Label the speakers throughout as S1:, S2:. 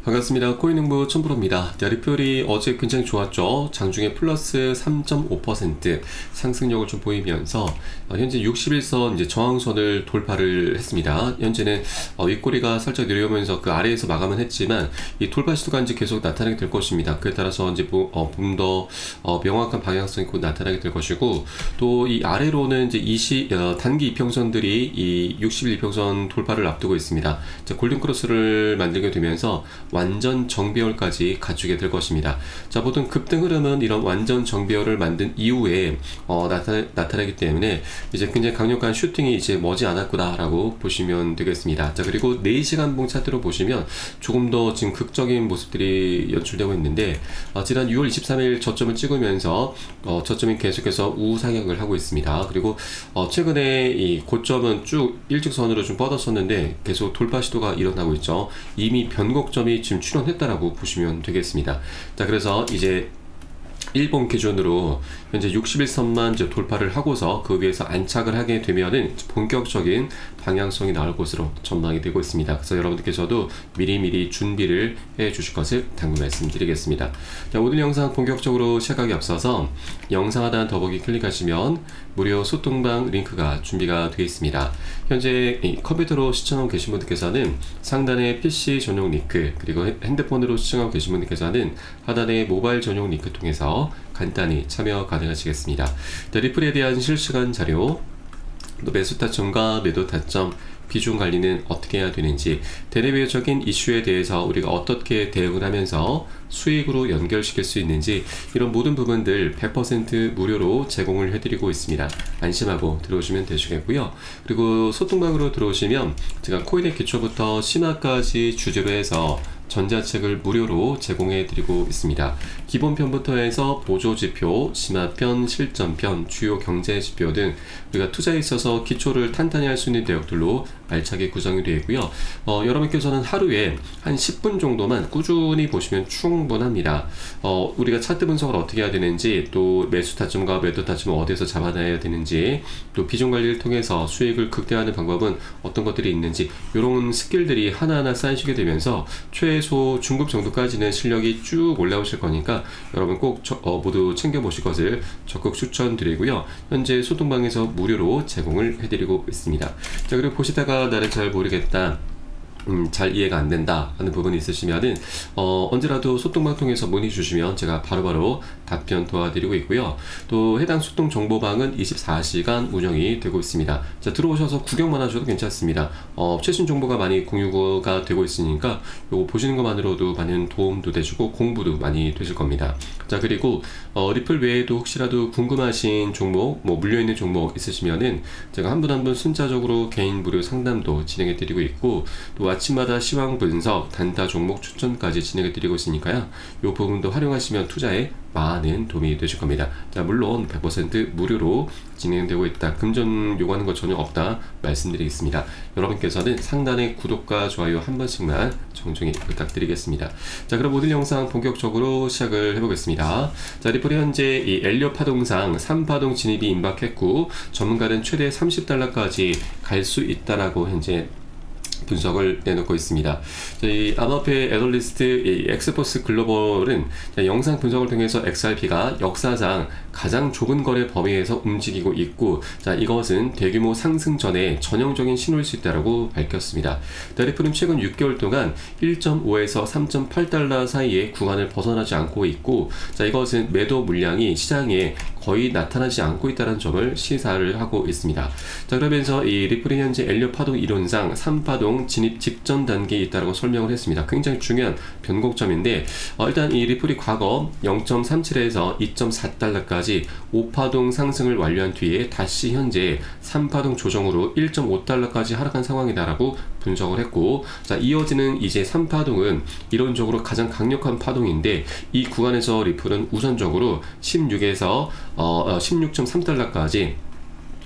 S1: 반갑습니다. 코인응보 첨프로입니다. 리플이 어제 굉장히 좋았죠. 장중에 플러스 3.5% 상승력을 좀 보이면서 현재 61선 이제 저항선을 돌파를 했습니다. 현재는 윗꼬리가 살짝 내려오면서 그 아래에서 마감은 했지만 이 돌파 시도가 이제 계속 나타나게 될 것입니다. 그에 따라서 이제 좀 더 명확한 방향성이 곧 나타나게 될 것이고, 또 이 아래로는 이제 단기 이평선들이 이 60일 이평선 돌파를 앞두고 있습니다. 골든 크로스를 만들게 되면서 완전 정배열까지 갖추게 될 것입니다. 자, 보통 급등 흐름은 이런 완전 정배열을 만든 이후에 나타나기 때문에 이제 굉장히 강력한 슈팅이 이제 머지 않았구나라고 보시면 되겠습니다. 자, 그리고 4시간 봉 차트로 보시면 조금 더 지금 극적인 모습들이 연출되고 있는데, 지난 6월 23일 저점을 찍으면서 저점이 계속해서 우상향을 하고 있습니다. 그리고 최근에 이 고점은 쭉 일직선으로 좀 뻗었었는데 계속 돌파 시도가 일어나고 있죠. 이미 변곡점이 지금 출현했다라고 보시면 되겠습니다. 자, 그래서 이제 일본 기준으로 현재 61선만 이제 돌파를 하고서 그 위에서 안착을 하게 되면은 본격적인 방향성이 나올 것으로 전망이 되고 있습니다. 그래서 여러분들께서도 미리미리 준비를 해 주실 것을 당부 말씀드리겠습니다. 자, 오늘 영상 본격적으로 시작하기 앞서서 영상 하단 더보기 클릭하시면 무료 소통방 링크가 준비가 되어 있습니다. 현재 컴퓨터로 시청하고 계신 분들께서는 상단에 PC 전용 링크, 그리고 핸드폰으로 시청하고 계신 분들께서는 하단에 모바일 전용 링크 통해서 간단히 참여 가능하시겠습니다. 리플에 대한 실시간 자료, 또 매수 타점과 매도 타점, 비중 관리는 어떻게 해야 되는지, 대내외적인 이슈에 대해서 우리가 어떻게 대응을 하면서 수익으로 연결시킬 수 있는지, 이런 모든 부분들 100% 무료로 제공을 해드리고 있습니다. 안심하고 들어오시면 되시겠고요. 그리고 소통방으로 들어오시면 제가 코인의 기초부터 심화까지 주제로 해서 전자책을 무료로 제공해 드리고 있습니다. 기본편부터 해서 보조지표, 심화편, 실전편, 주요 경제지표 등 우리가 투자에 있어서 기초를 탄탄히 할 수 있는 내역들로 알차게 구성이 되어 있고요. 여러분께서는 하루에 한 10분 정도만 꾸준히 보시면 충분합니다. 우리가 차트 분석을 어떻게 해야 되는지, 또 매수 타점과 매도 타점을 어디에서 잡아놔야 되는지, 또 비중 관리를 통해서 수익을 극대화하는 방법은 어떤 것들이 있는지, 이런 스킬들이 하나하나 쌓이시게 되면서 최소 중급 정도까지는 실력이 쭉 올라오실 거니까 여러분 꼭 모두 챙겨보실 것을 적극 추천드리고요. 현재 소통방에서 무료로 제공을 해드리고 있습니다. 자, 그리고 보시다가 나를 잘 모르겠다, 잘 이해가 안 된다 하는 부분이 있으시면은 언제라도 소통방 통해서 문의 주시면 제가 바로바로 답변 도와드리고 있고요. 또 해당 소통 정보방은 24시간 운영이 되고 있습니다. 자, 들어오셔서 구경만 하셔도 괜찮습니다. 최신 정보가 많이 공유가 되고 있으니까 요거 보시는 것만으로도 많은 도움도 되시고 공부도 많이 되실 겁니다. 자, 그리고 리플 외에도 혹시라도 궁금하신 종목, 물려있는 종목 있으시면은 제가 한 분 한 분 순차적으로 개인 무료 상담도 진행해 드리고 있고, 또 아침마다 시황 분석, 단타 종목 추천까지 진행해 드리고 있으니까요. 이 부분도 활용하시면 투자에 많은 도움이 되실 겁니다. 자, 물론 100% 무료로 진행되고 있다, 금전 요구하는 것 전혀 없다 말씀드리겠습니다. 여러분께서는 상단의 구독과 좋아요 한 번씩만 정중히 부탁드리겠습니다. 자, 그럼 오늘 영상 본격적으로 시작을 해보겠습니다. 자, 리플이 현재 이 엘리엇 파동상 3파동 진입이 임박했고, 전문가는 최대 $30까지 갈 수 있다라고 현재 분석을 내놓고 있습니다. 저희 암호화폐 애널리스트 엑스포스 글로벌은 영상 분석을 통해서 XRP가 역사상 가장 좁은 거래 범위에서 움직이고 있고, 자, 이것은 대규모 상승 전에 전형적인 신호일 수 있다고 밝혔습니다. 리플은 최근 6개월 동안 1.5에서 3.8달러 사이의 구간을 벗어나지 않고 있고, 자, 이것은 매도 물량이 시장에 거의 나타나지 않고 있다는 점을 시사를 하고 있습니다. 자, 그러면서 이 리플이 현재 엘리엇 파동 이론상 3파동 진입 직전 단계에 있다고 설명을 했습니다. 굉장히 중요한 변곡점인데, 일단 이 리플이 과거 0.37에서 2.4달러까지 5파동 상승을 완료한 뒤에 다시 현재 3파동 조정으로 1.5달러까지 하락한 상황이다라고 분석을 했고, 자, 이어지는 이제 3파동은 이론적으로 가장 강력한 파동인데, 이 구간에서 리플은 우선적으로 16에서 16.3달러까지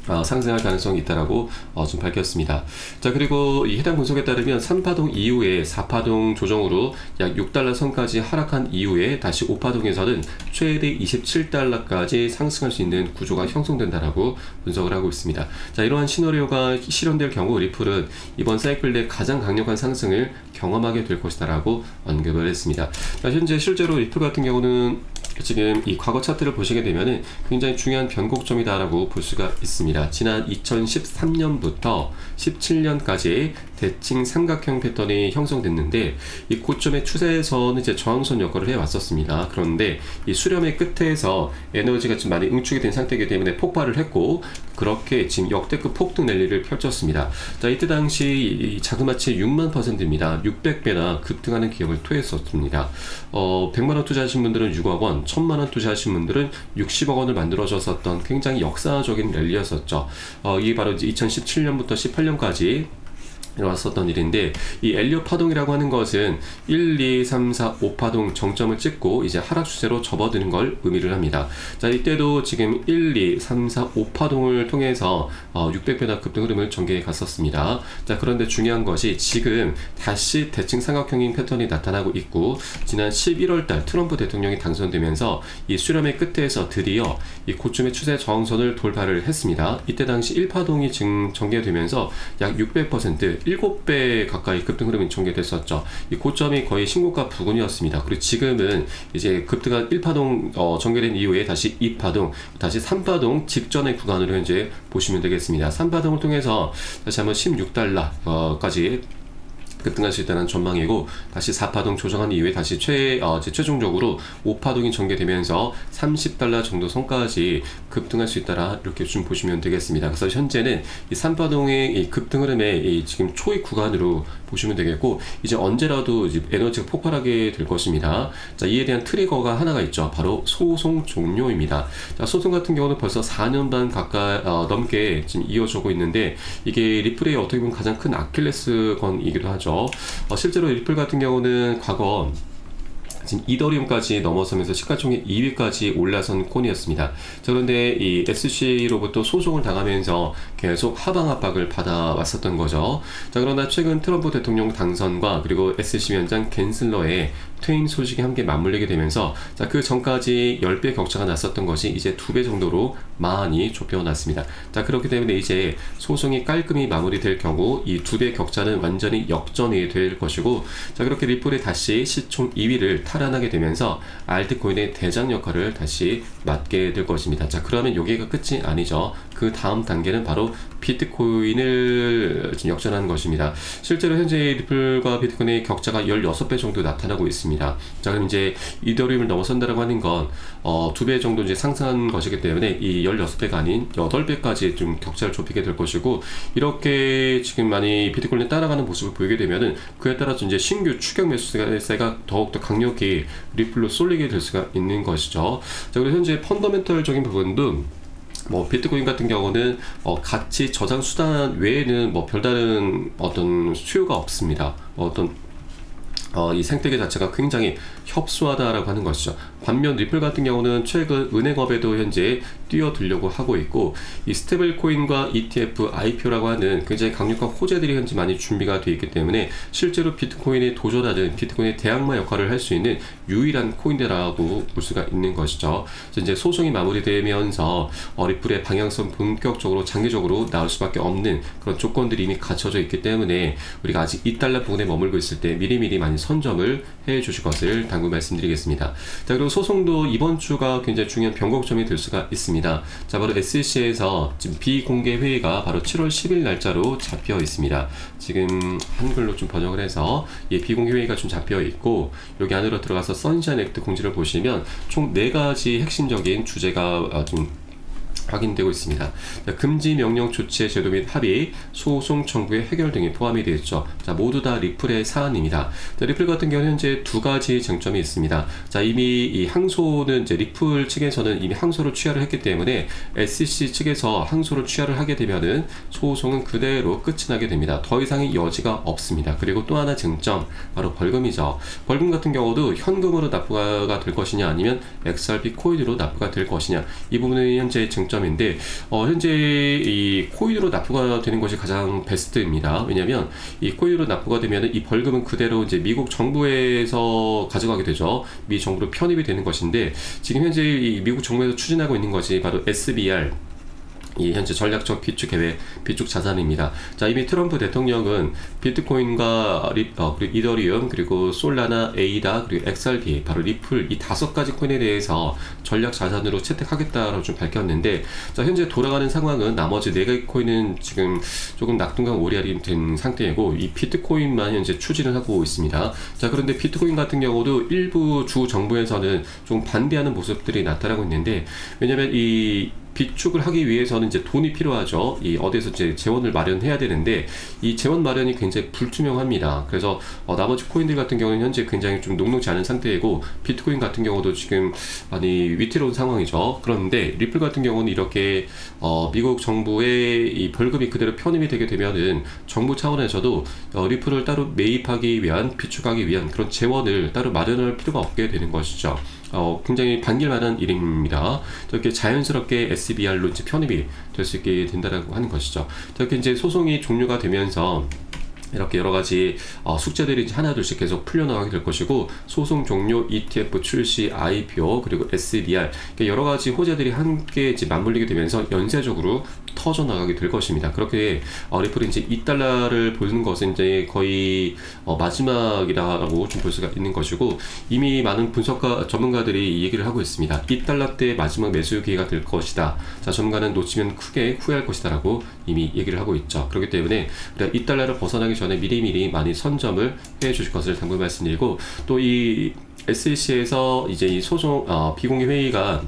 S1: 상승할 가능성이 있다라고 좀 밝혔습니다. 자, 그리고 이 해당 분석에 따르면 3파동 이후에 4파동 조정으로 약 6달러 선까지 하락한 이후에 다시 5파동에서는 최대 27달러까지 상승할 수 있는 구조가 형성된다라고 분석을 하고 있습니다. 자, 이러한 시나리오가 실현될 경우 리플은 이번 사이클 내 가장 강력한 상승을 경험하게 될 것이다라고 언급을 했습니다. 자, 현재 실제로 리플 같은 경우는 지금 이 과거 차트를 보시게 되면은 굉장히 중요한 변곡점이다라고 볼 수가 있습니다. 지난 2013년부터 17년까지 대칭 삼각형 패턴이 형성됐는데 이 고점의 추세에서는 이제 저항선 역할을 해왔었습니다. 그런데 이 수렴의 끝에서 에너지가 좀 많이 응축이 된 상태이기 때문에 폭발을 했고 그렇게 지금 역대급 폭등 랠리를 펼쳤습니다. 자, 이때 당시 이 자그마치 6만%입니다. 600배나 급등하는 기업을 토했었습니다. 100만원 투자하신 분들은 6억 원, 1000만원 투자하신 분들은 60억 원을 만들어줬었던 굉장히 역사적인 랠리였었죠. 이게 바로 이제 2017년부터 18년까지 일어났었던 일인데 이 엘리엇 파동이라고 하는 것은 1, 2, 3, 4, 5파동 정점을 찍고 이제 하락 추세로 접어드는 걸 의미를 합니다. 자, 이때도 지금 1, 2, 3, 4, 5파동을 통해서 600배나 급등 흐름을 전개해 갔었습니다. 자, 그런데 중요한 것이 지금 다시 대칭 삼각형인 패턴이 나타나고 있고 지난 11월달 트럼프 대통령이 당선되면서 이 수렴의 끝에서 드디어 이 고점의 추세 저항선을 돌파를 했습니다. 이때 당시 1파동이 지금 전개되면서 약 600% 7배 가까이 급등 흐름이 전개됐었죠. 이 고점이 거의 신고가 부근이었습니다. 그리고 지금은 이제 급등한 1파동 전개된 이후에 다시 2파동, 다시 3파동 직전의 구간으로 현재 보시면 되겠습니다. 3파동을 통해서 다시 한번 16달러까지 급등할 수 있다는 전망이고 다시 4파동 조정한 이후에 다시 최종적으로 5파동이 전개되면서 30달러 정도 선까지 급등할 수 있다라 이렇게 좀 보시면 되겠습니다. 그래서 현재는 이 3파동의 이 급등 흐름의 지금 초입 구간으로 보시면 되겠고 이제 언제라도 이제 에너지가 폭발하게 될 것입니다. 자, 이에 대한 트리거가 하나가 있죠. 바로 소송 종료입니다. 자, 소송 같은 경우는 벌써 4년 반 가까이 넘게 지금 이어지고 있는데 이게 리플의 어떻게 보면 가장 큰 아킬레스건이기도 하죠. 실제로 리플 같은 경우는 과거 지금 이더리움까지 넘어서면서 시가총액 2위까지 올라선 콘이었습니다. 자, 그런데 이 SEC로부터 소송을 당하면서 계속 하방 압박을 받아왔었던 거죠. 자, 그러나 최근 트럼프 대통령 당선과 그리고 SEC 위원장 갠슬러의 퇴임 소식이 함께 맞물리게 되면서 자, 그 전까지 10배 격차가 났었던 것이 이제 2배 정도로 많이 좁혀놨습니다. 자, 그렇기 때문에 이제 소송이 깔끔히 마무리될 경우 이 2배 격차는 완전히 역전이 될 것이고 자, 그렇게 리플이 다시 시총 2위를 탈환하게 되면서 알트코인의 대장 역할을 다시 맡게 될 것입니다. 자, 그러면 여기가 끝이 아니죠. 그 다음 단계는 바로 비트코인을 지금 역전하는 것입니다. 실제로 현재 리플과 비트코인의 격차가 16배 정도 나타나고 있습니다. 자, 그럼 이제 이더리움을 넘어선다라고 하는 건 2배 정도 이제 상승한 것이기 때문에 이 16배가 아닌 8배까지 좀 격차를 좁히게 될 것이고 이렇게 지금 많이 비트코인을 따라가는 모습을 보이게 되면은 그에 따라서 이제 신규 추격 매수세가 더욱더 강력히 리플로 쏠리게 될 수가 있는 것이죠. 자, 그리고 현재 펀더멘털적인 부분도 비트코인 같은 경우는 가치 저장 수단 외에는 별다른 어떤 수요가 없습니다. 이 생태계 자체가 굉장히 협소하다라고 하는 것이죠. 반면 리플 같은 경우는 최근 은행업에도 현재 뛰어들려고 하고 있고 이 스테이블 코인과 ETF, IPO라고 하는 굉장히 강력한 호재들이 현재 많이 준비가 되어 있기 때문에 실제로 비트코인에 도전하는 비트코인의 대항마 역할을 할 수 있는 유일한 코인이라고 볼 수가 있는 것이죠. 그래서 이제 소송이 마무리되면서 리플의 방향성 본격적으로 장기적으로 나올 수밖에 없는 그런 조건들이 이미 갖춰져 있기 때문에 우리가 아직 2달러 부근에 머물고 있을 때 미리미리 많이 선점을 해 주실 것을 당부 말씀드리겠습니다. 자, 그리고 소송도 이번 주가 굉장히 중요한 변곡점이 될 수가 있습니다. 자, 바로 SEC에서 지금 비공개 회의가 바로 7월 10일 날짜로 잡혀 있습니다. 지금 한글로 좀 번역을 해서 비공개 회의가 좀 잡혀 있고 여기 안으로 들어가서 선샤인 액트 공지를 보시면 총 4가지 핵심적인 주제가 좀 확인되고 있습니다. 자, 금지 명령 조치의 제도 및 합의, 소송 청구의 해결 등이 포함이 되어 있죠. 자, 모두 다 리플의 사안입니다. 자, 리플 같은 경우는 현재 2가지 쟁점이 있습니다. 자, 이미 이 항소는 이제 리플 측에서는 이미 항소를 취하를 했기 때문에 SEC 측에서 항소를 취하를 하게 되면은 소송은 그대로 끝이 나게 됩니다. 더 이상의 여지가 없습니다. 그리고 또 하나 쟁점, 바로 벌금이죠. 벌금 같은 경우도 현금으로 납부가 될 것이냐 아니면 XRP 코인으로 납부가 될 것이냐 이 부분은 현재 쟁점 점인데 현재 이 코인으로 납부가 되는 것이 가장 베스트입니다. 왜냐하면 이 코인으로 납부가 되면 이 벌금은 그대로 이제 미국 정부에서 가져가게 되죠. 미 정부로 편입이 되는 것인데 지금 현재 이 미국 정부에서 추진하고 있는 것이 바로 SBR, 이 현재 전략적 비축 계획, 비축 자산입니다. 자, 이미 트럼프 대통령은 비트코인과 그리고 이더리움, 그리고 솔라나, 에이다, 그리고 XRP, 바로 리플 이 5가지 코인에 대해서 전략 자산으로 채택하겠다라고 좀 밝혔는데, 자, 현재 돌아가는 상황은 나머지 4개 코인은 지금 조금 낙동강 오리알이 된 상태이고, 이 비트코인만 현재 추진을 하고 있습니다. 자, 그런데 비트코인 같은 경우도 일부 주 정부에서는 좀 반대하는 모습들이 나타나고 있는데, 왜냐면 이 비축을 하기 위해서는 이제 돈이 필요하죠. 이 어디에서 이제 재원을 마련해야 되는데 이 재원 마련이 굉장히 불투명합니다. 그래서 나머지 코인들 같은 경우는 현재 굉장히 좀 녹록지 않은 상태이고, 비트코인 같은 경우도 지금 많이 위태로운 상황이죠. 그런데 리플 같은 경우는 이렇게 미국 정부의 이 벌금이 그대로 편입이 되게 되면은 정부 차원에서도 리플을 따로 매입하기 위한, 비축하기 위한 그런 재원을 따로 마련할 필요가 없게 되는 것이죠. 굉장히 반길만한 일입니다. 이렇게 자연스럽게 SBR로 이제 편입이 될 수 있게 된다라고 하는 것이죠. 이렇게 이제 소송이 종료가 되면서 이렇게 여러 가지 숙제들이 하나둘씩 계속 풀려나가게 될 것이고, 소송 종료, ETF 출시, IPO, 그리고 SBR 여러 가지 호재들이 함께 이제 맞물리게 되면서 연쇄적으로 터져 나가게 될 것입니다. 그렇게 리플이 이제 $2를 보는 것은 이제 거의 마지막이라고 좀 볼 수가 있는 것이고, 이미 많은 분석가 전문가들이 얘기를 하고 있습니다. $2대 마지막 매수 기회가 될 것이다. 자, 전문가는 놓치면 크게 후회할 것이다라고 이미 얘기를 하고 있죠. 그렇기 때문에 우리가 $2를 벗어나기 전에 미리미리 많이 선점을 해 주실 것을 당부 말씀드리고, 또 이 SEC에서 이제 이 소송 비공개 회의가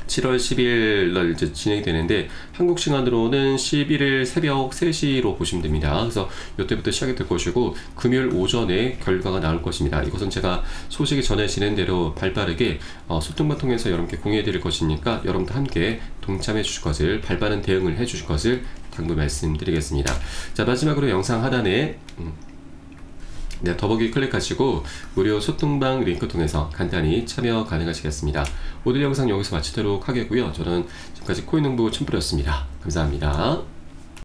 S1: 7월 10일 날 이제 진행이 되는데, 한국 시간으로는 11일 새벽 3시로 보시면 됩니다. 그래서 이때부터 시작이 될 것이고, 금요일 오전에 결과가 나올 것입니다. 이것은 제가 소식이 전해지는 대로 발빠르게 소통만 통해서 여러분께 공유해 드릴 것이니까 여러분도 함께 동참해 주실 것을, 발빠른 대응을 해 주실 것을 당부 말씀드리겠습니다. 자, 마지막으로 영상 하단에 더보기 클릭하시고 무료 소통방 링크 통해서 간단히 참여 가능하시겠습니다. 오늘 영상 여기서 마치도록 하겠고요. 저는 지금까지 코인농부 춘프였습니다. 감사합니다.